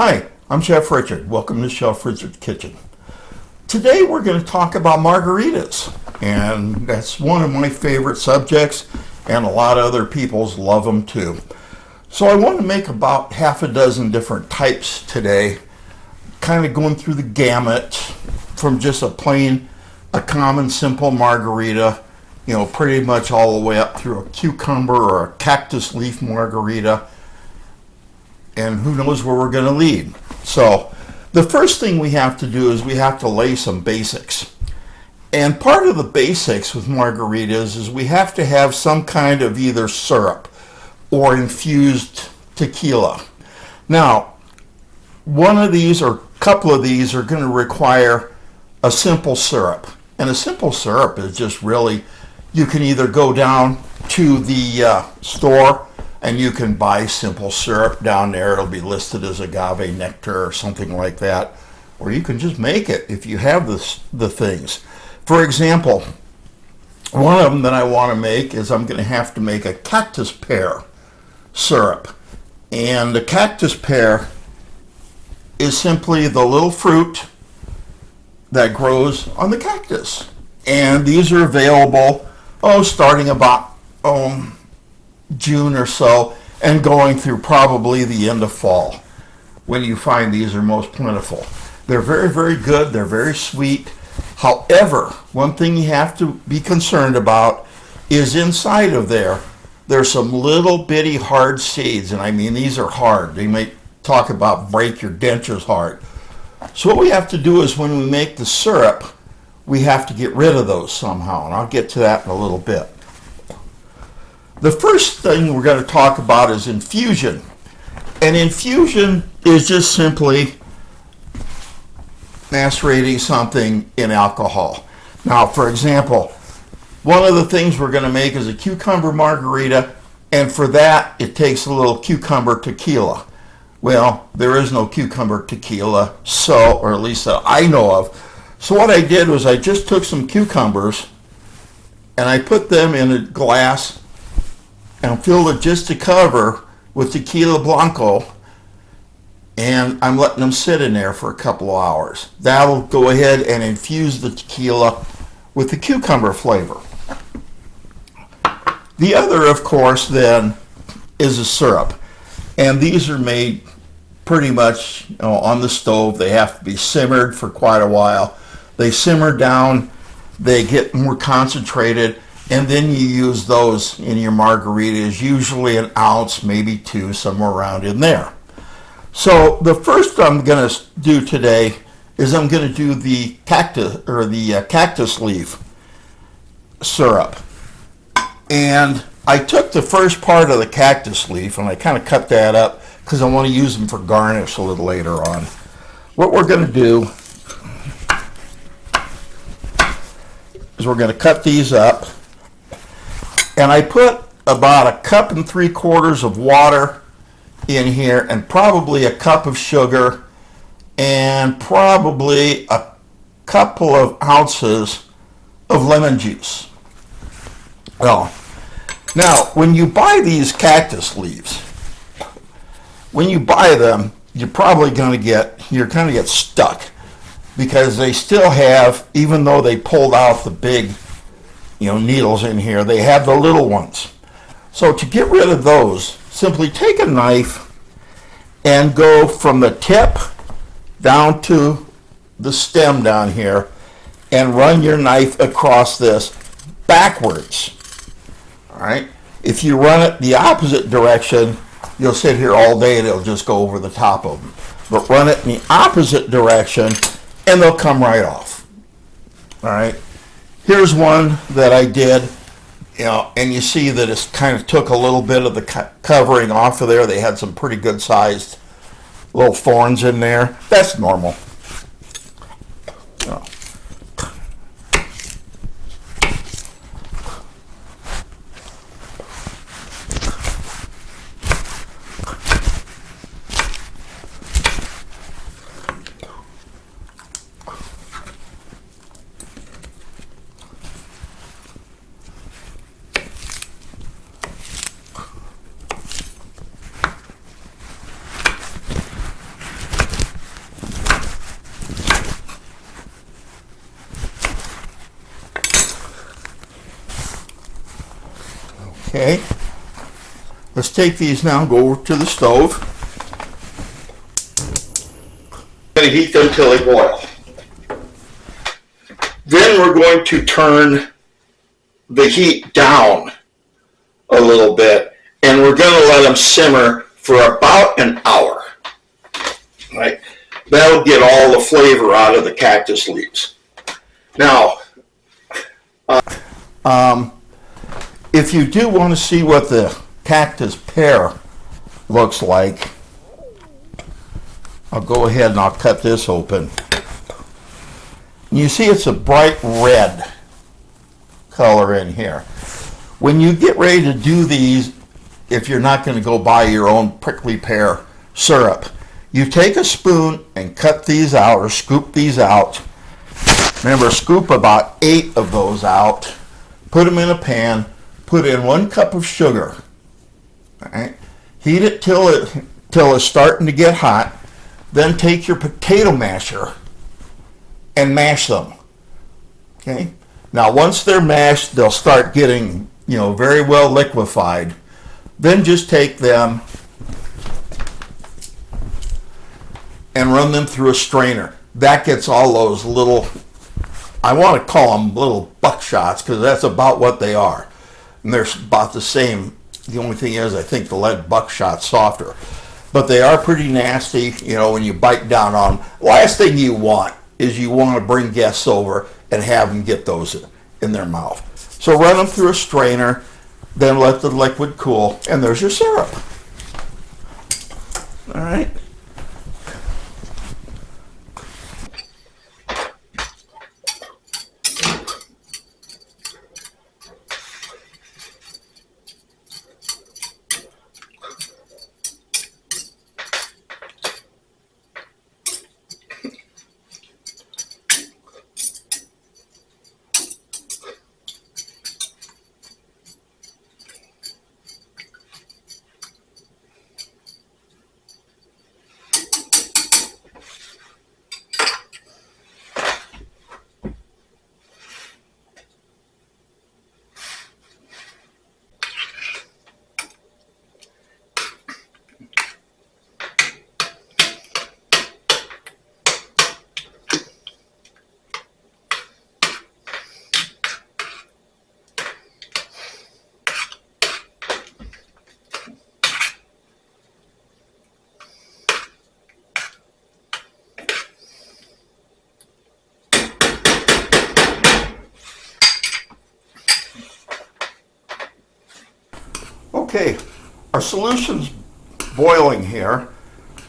Hi, I'm Chef Richard. Welcome to Chef Richard's Kitchen. Today we're going to talk about margaritas, and that's one of my favorite subjects, and a lot of other people's love them too. So I want to make about half a dozen different types today, kind of going through the gamut from just a common simple margarita, pretty much all the way up through a cucumber or a cactus leaf margarita, and who knows where we're going to lead. So the first thing we have to do is we have to lay some basics. And part of the basics with margaritas is we have to have some kind of either syrup or infused tequila. Now, one of these or a couple of these are going to require a simple syrup. And a simple syrup is just really, you can either go down to the store and you can buy simple syrup down there. It'll be listed as agave nectar or something like that. Or you can just make it if you have the things. For example, one of them that I want to make is I'm going to have to make a cactus pear syrup. And the cactus pear is simply the little fruit that grows on the cactus. And these are available, starting about June or so and going through probably the end of fall when you find these are most plentiful. They're very, very good. They're very sweet. However, one thing you have to be concerned about is inside of there's some little bitty hard seeds, and I mean these are hard. They may talk about break your dentures hard. So what we have to do is when we make the syrup, we have to get rid of those somehow, and I'll get to that in a little bit. The first thing we're going to talk about is infusion. And infusion is just simply macerating something in alcohol. Now, for example, one of the things we're going to make is a cucumber margarita, and for that, it takes a little cucumber tequila. Well, there is no cucumber tequila, or at least that I know of. So what I did was I just took some cucumbers and I put them in a glass and filled it just to cover with tequila blanco, and I'm letting them sit in there for a couple of hours. That'll go ahead and infuse the tequila with the cucumber flavor. The other, of course, then is a syrup, and these are made pretty much on the stove. They have to be simmered for quite a while. They simmer down, they get more concentrated, and then you use those in your margaritas, usually an ounce, maybe two, somewhere around in there. So the first I'm going to do today is I'm going to do the cactus leaf syrup. And I took the first part of the cactus leaf and I kind of cut that up because I want to use them for garnish a little later on. What we're going to do is we're going to cut these up. And I put about 1.75 cups of water in here, and probably a cup of sugar, and probably a couple of ounces of lemon juice. Well, now when you buy these cactus leaves, when you buy them, you're probably going to get stuck, because they still have, even though they pulled out the big needles in here, they have the little ones. So to get rid of those, simply take a knife and go from the tip down to the stem down here and run your knife across this backwards. All right. If you run it the opposite direction, you'll sit here all day and it'll just go over the top of them. But run it in the opposite direction and they'll come right off. All right. Here's one that I did, and you see that it kind of took a little bit of the covering off of there. They had some pretty good sized little thorns in there. That's normal. Okay, let's take these now and go over to the stove. I'm going to heat them until they boil. Then we're going to turn the heat down a little bit, and we're going to let them simmer for about an hour. Right? That'll get all the flavor out of the cactus leaves. Now, if you do want to see what the cactus pear looks like, I'll go ahead and I'll cut this open. You see it's a bright red color in here. When you get ready to do these, if you're not going to go buy your own prickly pear syrup, you take a spoon and cut these out or scoop these out. Remember, scoop about 8 of those out, put them in a pan, put in 1 cup of sugar. All right? Heat it till it's starting to get hot. Then take your potato masher and mash them. Okay? Now once they're mashed, they'll start getting, very well liquefied. Then just take them and run them through a strainer. That gets all those little, I want to call them little buckshots, because that's about what they are. And they're about the same. The only thing is, I think the lead buckshot's softer. But they are pretty nasty, when you bite down on them. Last thing you want is you want to bring guests over and have them get those in their mouth. So run them through a strainer, then let the liquid cool, and there's your syrup. All right. Okay, our solution's boiling here.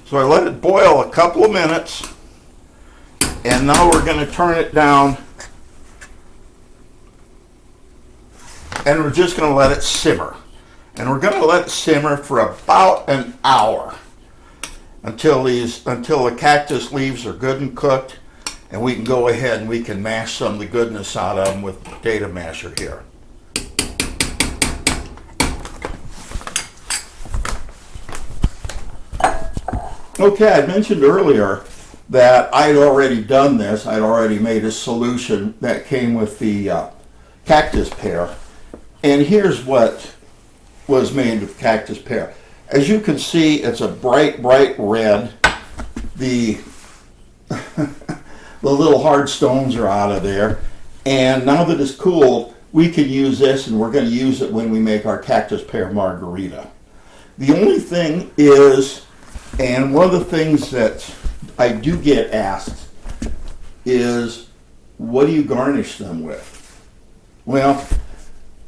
So I let it boil a couple of minutes, and now we're going to turn it down, and we're just going to let it simmer. And we're going to let it simmer for about an hour until the cactus leaves are good and cooked, and we can go ahead and we can mash some of the goodness out of them with the potato masher here. Okay, I mentioned earlier that I'd already done this. I'd already made a solution that came with the cactus pear. And here's what was made with cactus pear. As you can see, it's a bright, bright red. The little hard stones are out of there. And now that it's cooled, we can use this, and we're going to use it when we make our cactus pear margarita. The only thing is, and one of the things that I do get asked is, what do you garnish them with? Well,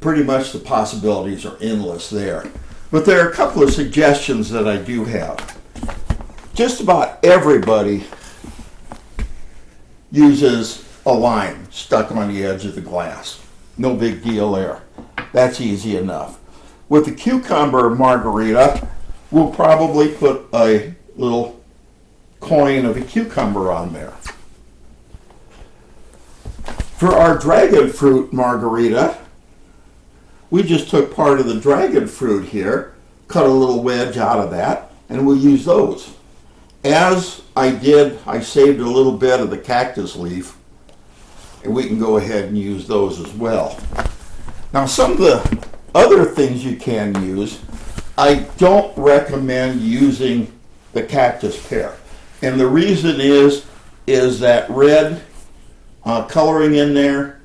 pretty much the possibilities are endless there. But there are a couple of suggestions that I do have. Just about everybody uses a lime stuck on the edge of the glass. No big deal there. That's easy enough. With the cucumber margarita, we'll probably put a little coin of a cucumber on there. For our dragon fruit margarita, we just took part of the dragon fruit here, cut a little wedge out of that, and we'll use those. As I did, I saved a little bit of the cactus leaf, and we can go ahead and use those as well. Now, some of the other things you can use, I don't recommend using the cactus pear. And the reason is that red coloring in there,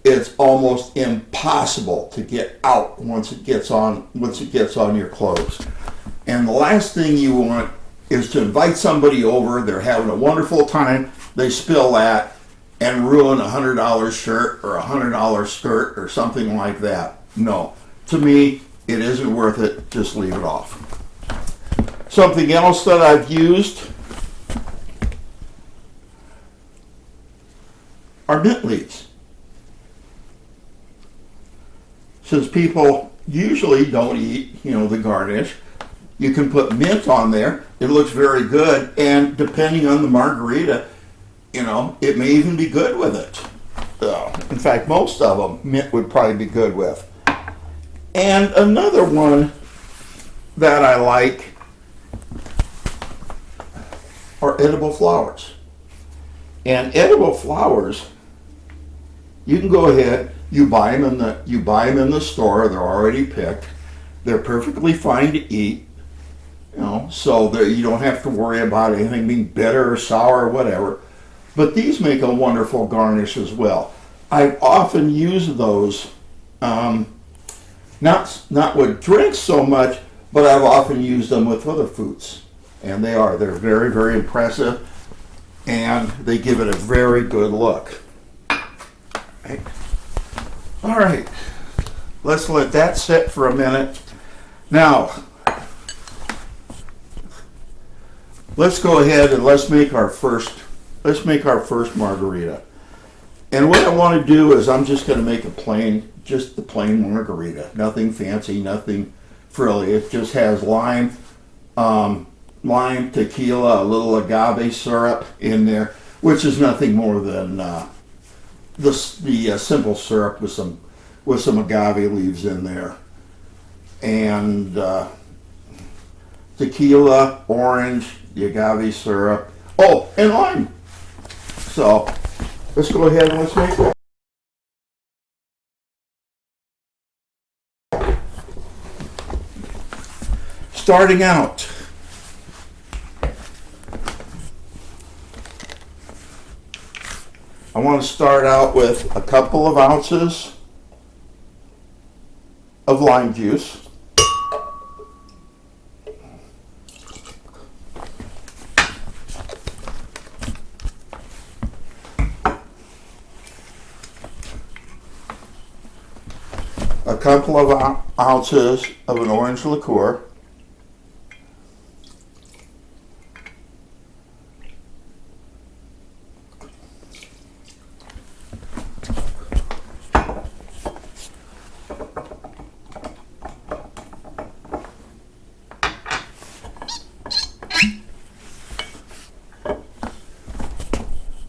it's almost impossible to get out once it gets on your clothes. And the last thing you want is to invite somebody over, they're having a wonderful time, they spill that and ruin $100 shirt or $100 skirt or something like that. No, to me, it isn't worth it. Just leave it off. Something else that I've used are mint leaves. Since people usually don't eat, the garnish, you can put mint on there. It looks very good, and depending on the margarita, it may even be good with it. In fact, most of them, mint would probably be good with. And another one that I like are edible flowers. And edible flowers, you can go ahead, you buy them in the store. They're already picked. They're perfectly fine to eat. So you don't have to worry about anything being bitter or sour or whatever. But these make a wonderful garnish as well. I've often used those, not with drinks so much, but I've often used them with other foods. And they're very, very impressive, and they give it a very good look. Right. All right, let's let that sit for a minute. Now, let's go ahead and let's make our first margarita. And what I want to do is I'm just going to make just the plain margarita. Nothing fancy, nothing frilly. It just has lime, tequila, a little agave syrup in there, which is nothing more than the simple syrup with some agave leaves in there, and tequila, orange, the agave syrup. Oh, and lime. So let's go ahead and let's make that. Starting out, I want to start out with a couple of ounces of lime juice. A couple of ounces of an orange liqueur.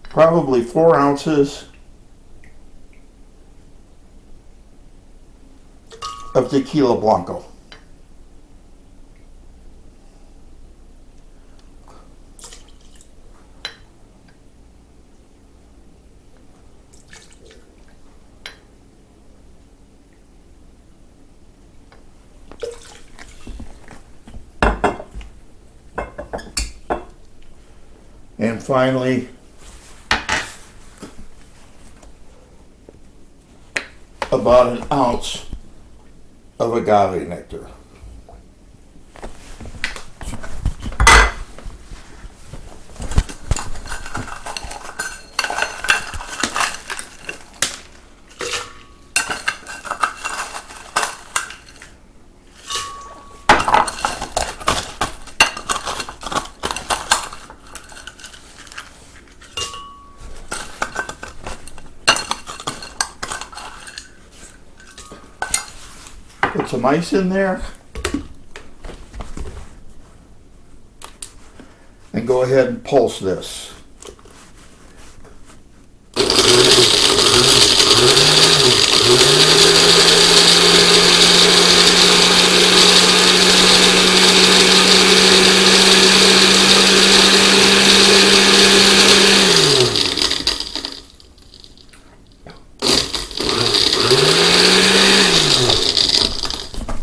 Probably 4 ounces of tequila blanco. And finally, about an ounce of agave nectar. Put some ice in there and go ahead and pulse this.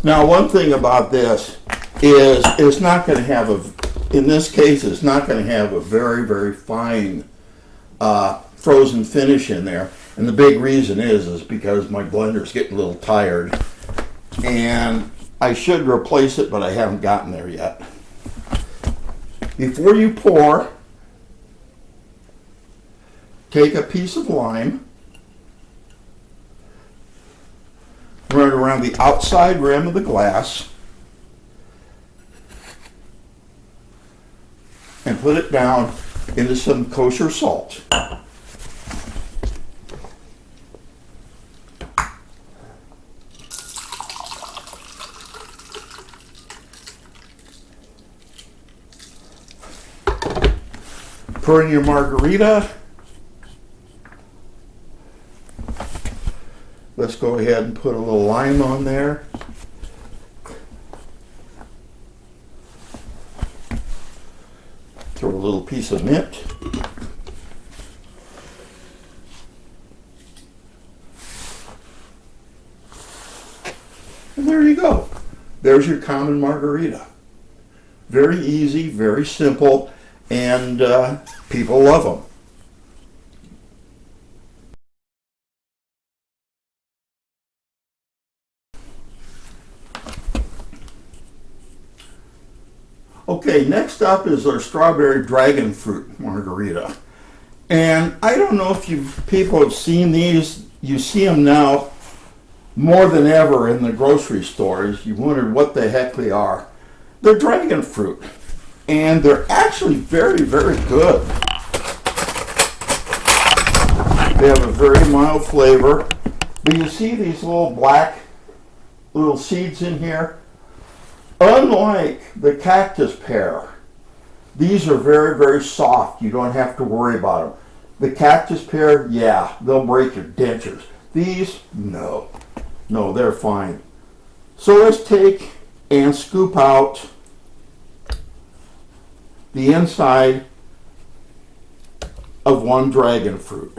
Now, one thing about this is it's not going to have in this case, it's not going to have a very, very fine frozen finish in there. And the big reason is because my blender's getting a little tired. And I should replace it, but I haven't gotten there yet. Before you pour, take a piece of lime, run it around the outside rim of the glass, and put it down into some kosher salt. Pour in your margarita. Let's go ahead and put a little lime on there. Throw a little piece of mint. And there you go. There's your common margarita. Very easy, very simple, and people love them. Okay, next up is our strawberry dragon fruit margarita. And I don't know if people have seen these. You see them now more than ever in the grocery stores. You wondered what the heck they are. They're dragon fruit. And they're actually very, very good. They have a very mild flavor. But you see these little black little seeds in here? Unlike the cactus pear, these are very, very soft. You don't have to worry about them. The cactus pear, yeah, they'll break your dentures. These, no. No, they're fine. So let's take and scoop out the inside of one dragon fruit.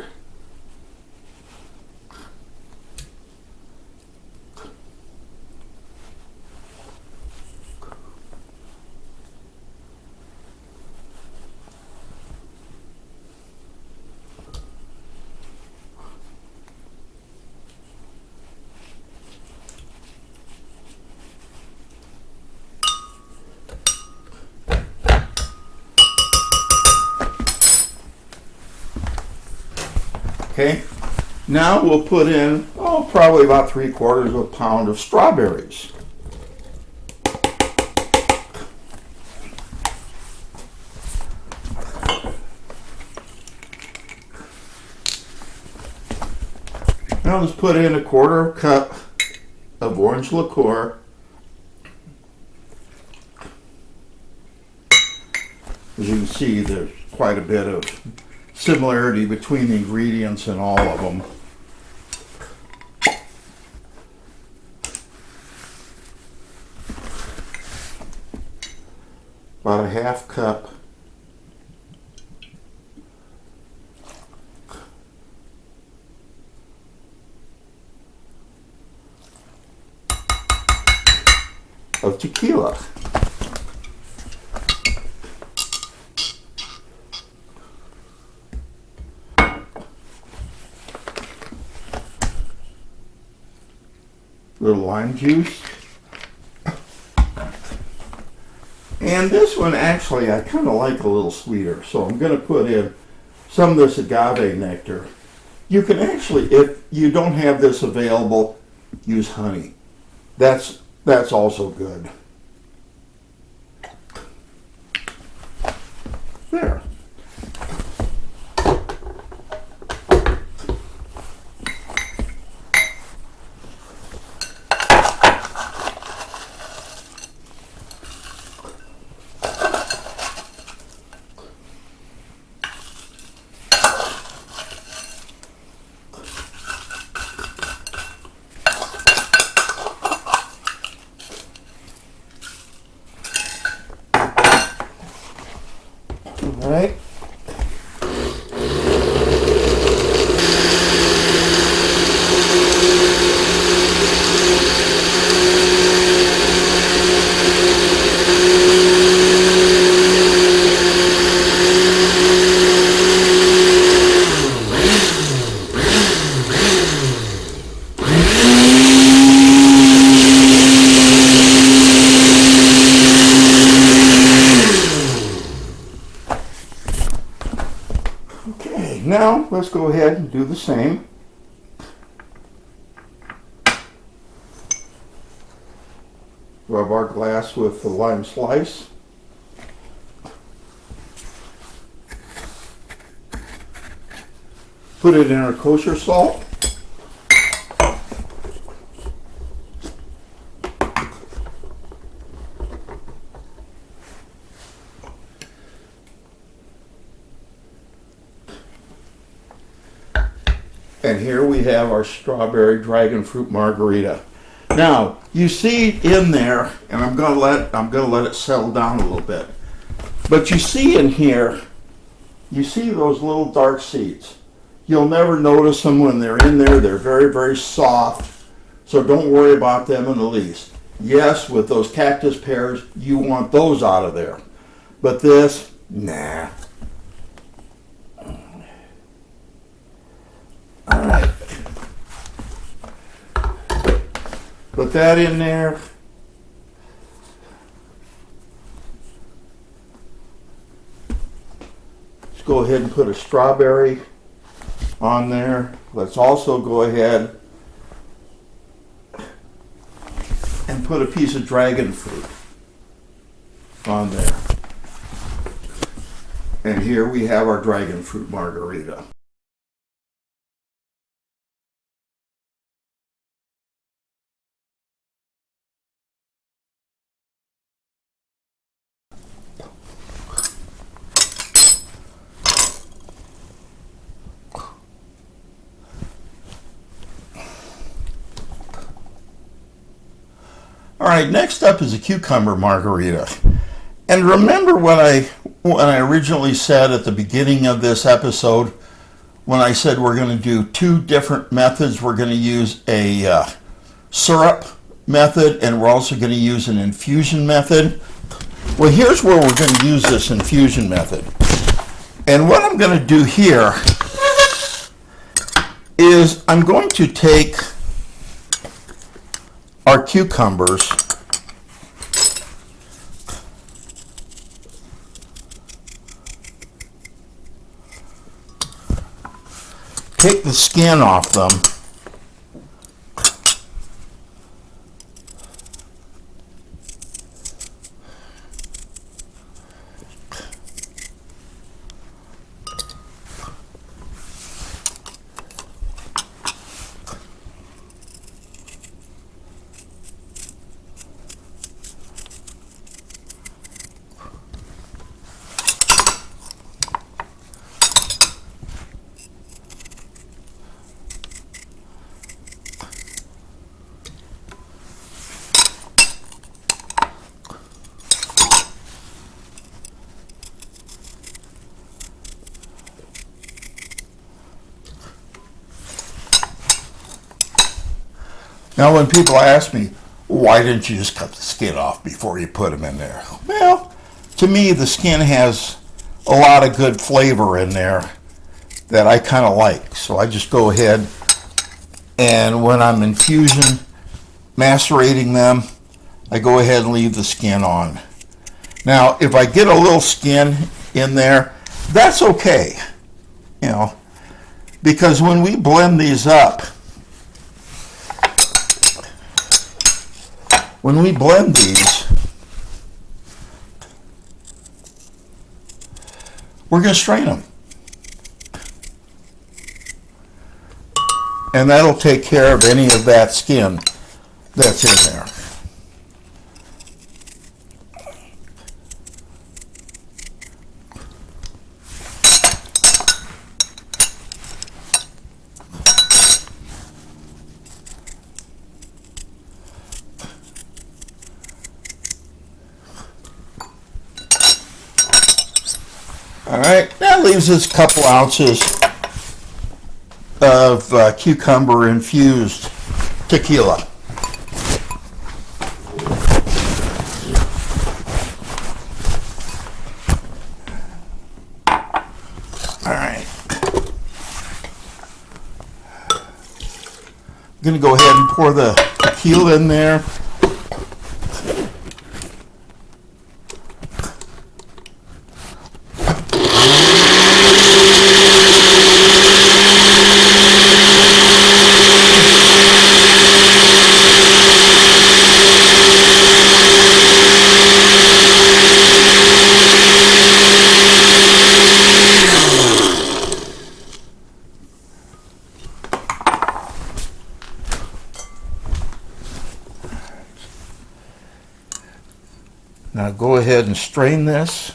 Okay, now we'll put in, probably about 3/4 of a pound of strawberries. Now let's put in 1/4 cup of orange liqueur. As you can see, there's quite a bit of similarity between the ingredients in all of them. About 1/2 cup of tequila. Little lime juice. And this one actually I kind of like a little sweeter, so I'm going to put in some of this agave nectar. You can actually, if you don't have this available, use honey. That's also good. There. All right. Now let's go ahead and do the same. Rub our glass with the lime slice. Put it in our kosher salt. And here we have our strawberry dragon fruit margarita. Now, you see in there, and I'm gonna let it settle down a little bit. But you see in here, you see those little dark seeds. You'll never notice them when they're in there. They're very, very soft. So don't worry about them in the least. Yes, with those cactus pears, you want those out of there. But this, nah. All right. Put that in there. Let's go ahead and put a strawberry on there. Let's also go ahead and put a piece of dragon fruit on there. And here we have our dragon fruit margarita. All right, next up is a cucumber margarita. And remember what I originally said at the beginning of this episode when I said we're going to do two different methods. We're going to use a syrup method, and we're also going to use an infusion method. Well, here's where we're going to use this infusion method. And what I'm going to do here is I'm going to take our cucumbers, take the skin off them, Now, when people ask me, why didn't you just cut the skin off before you put them in there? Well, to me, the skin has a lot of good flavor in there that I kind of like. So I just go ahead and when I'm infusion macerating them, I go ahead and leave the skin on. Now, if I get a little skin in there, that's okay, you know, because when we blend these up, when we blend these, we're going to strain them. And that'll take care of any of that skin that's in there. All right, that leaves us a couple ounces of cucumber infused tequila. All right. I'm going to go ahead and pour the tequila in there. Now go ahead and strain this.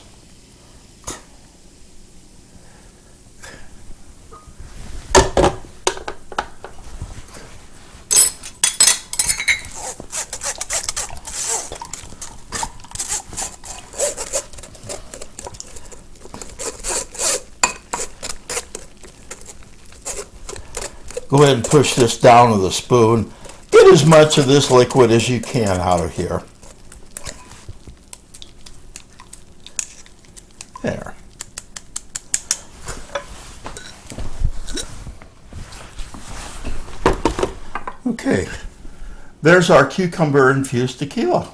Go ahead and push this down with a spoon. Get as much of this liquid as you can out of here. There. Okay, there's our cucumber infused tequila.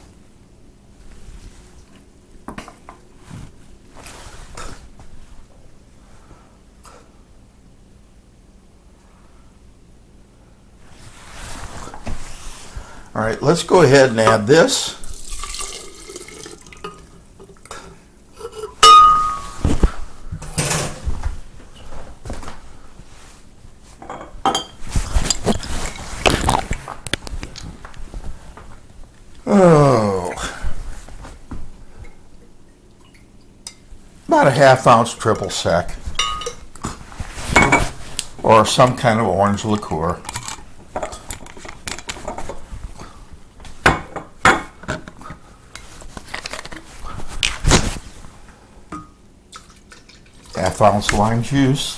All right, let's go ahead and add this. Oh, about a half-ounce triple sec, or some kind of orange liqueur. Half-ounce lime juice.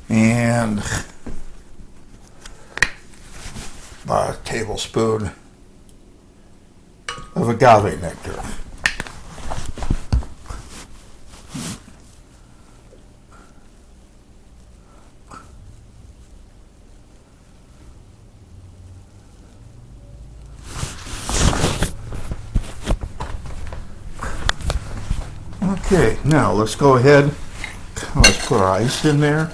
And about a tablespoon of agave nectar. Okay, now let's go ahead. Let's put our ice in there.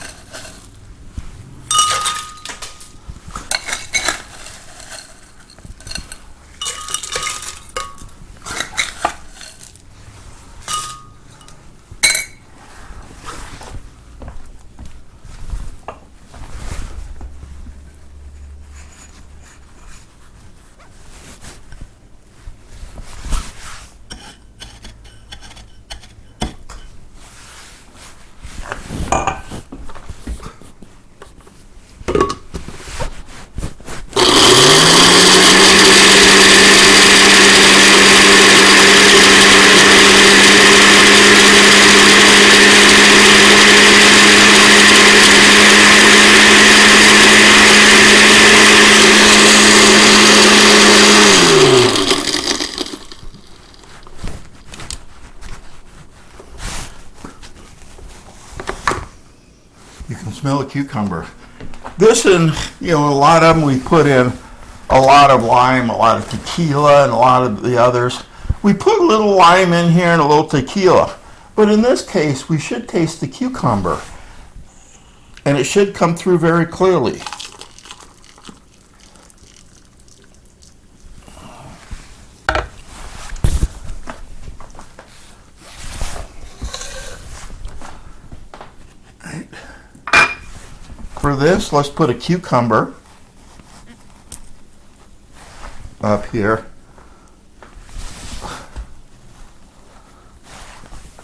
You can smell a cucumber. This and, a lot of them we put in a lot of lime, a lot of tequila, and a lot of the others. We put a little lime in here and a little tequila. But in this case, we should taste the cucumber. And it should come through very clearly. For this, let's put a cucumber up here.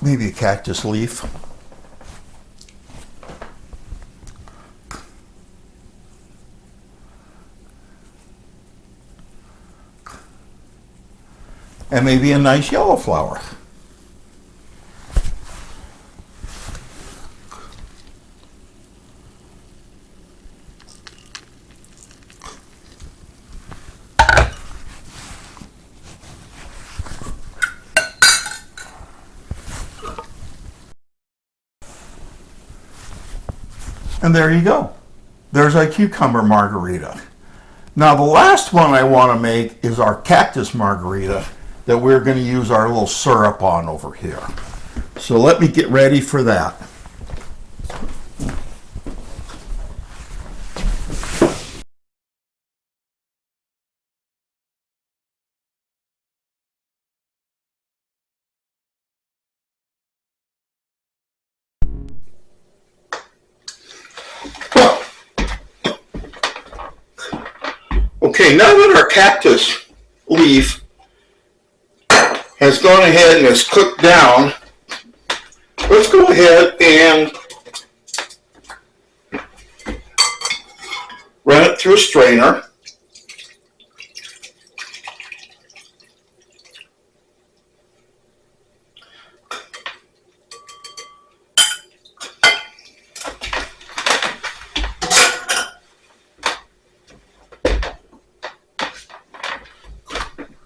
Maybe a cactus leaf. And maybe a nice yellow flower. And there you go. There's our cucumber margarita. Now the last one I want to make is our cactus margarita that we're going to use our little syrup on over here. So let me get ready for that. Okay, now that our cactus leaf has gone ahead and is cooked down, let's go ahead and run it through a strainer.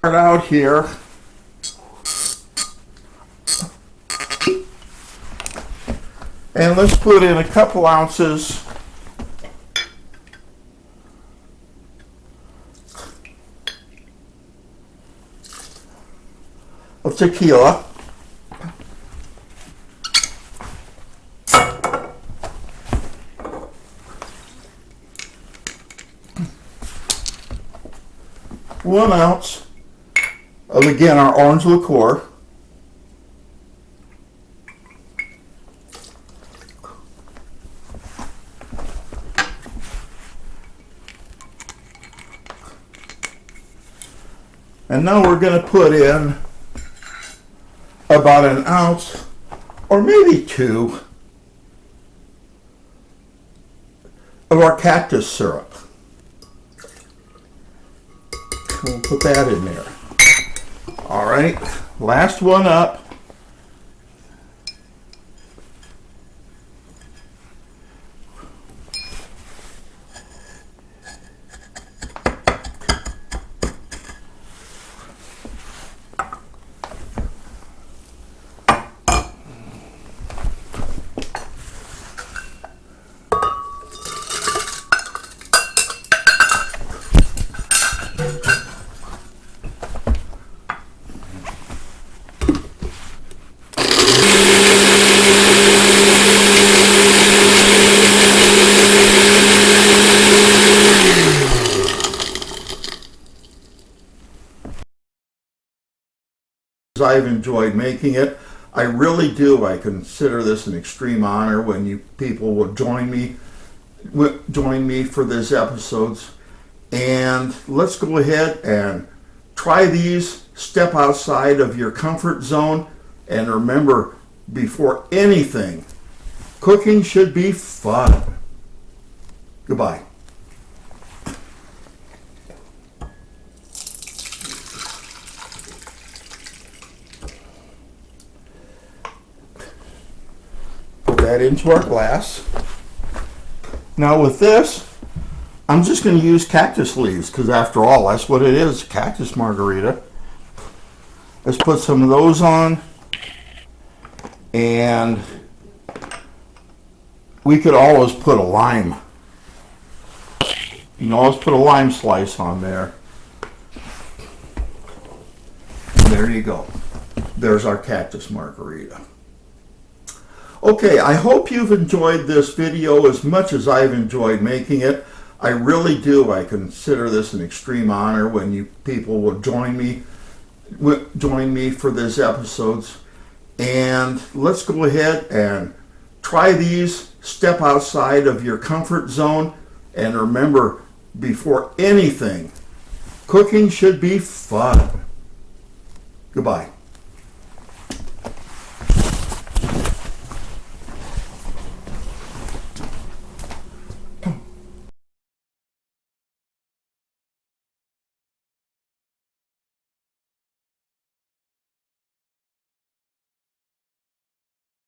Out here, and let's put in a couple ounces of tequila. One ounce of, again, our orange liqueur. And now we're going to put in about an ounce or maybe two of our cactus syrup. We'll put that in there. All right, last one up. I've enjoyed making it. I really do. I consider this an extreme honor when you people will join me for these episodes. And let's go ahead and try these. Step outside of your comfort zone, and remember, before anything, cooking should be fun. Goodbye. That into our glass. Now with this, I'm just going to use cactus leaves because after all, that's what it is, cactus margarita. Let's put some of those on, and we could always put a lime. You can always put a lime slice on there. There you go. There's our cactus margarita. Okay, I hope you've enjoyed this video as much as I've enjoyed making it. I really do. I consider this an extreme honor when you people will join me for these episodes. And let's go ahead and try these. Step outside of your comfort zone, and remember, before anything, cooking should be fun. Goodbye.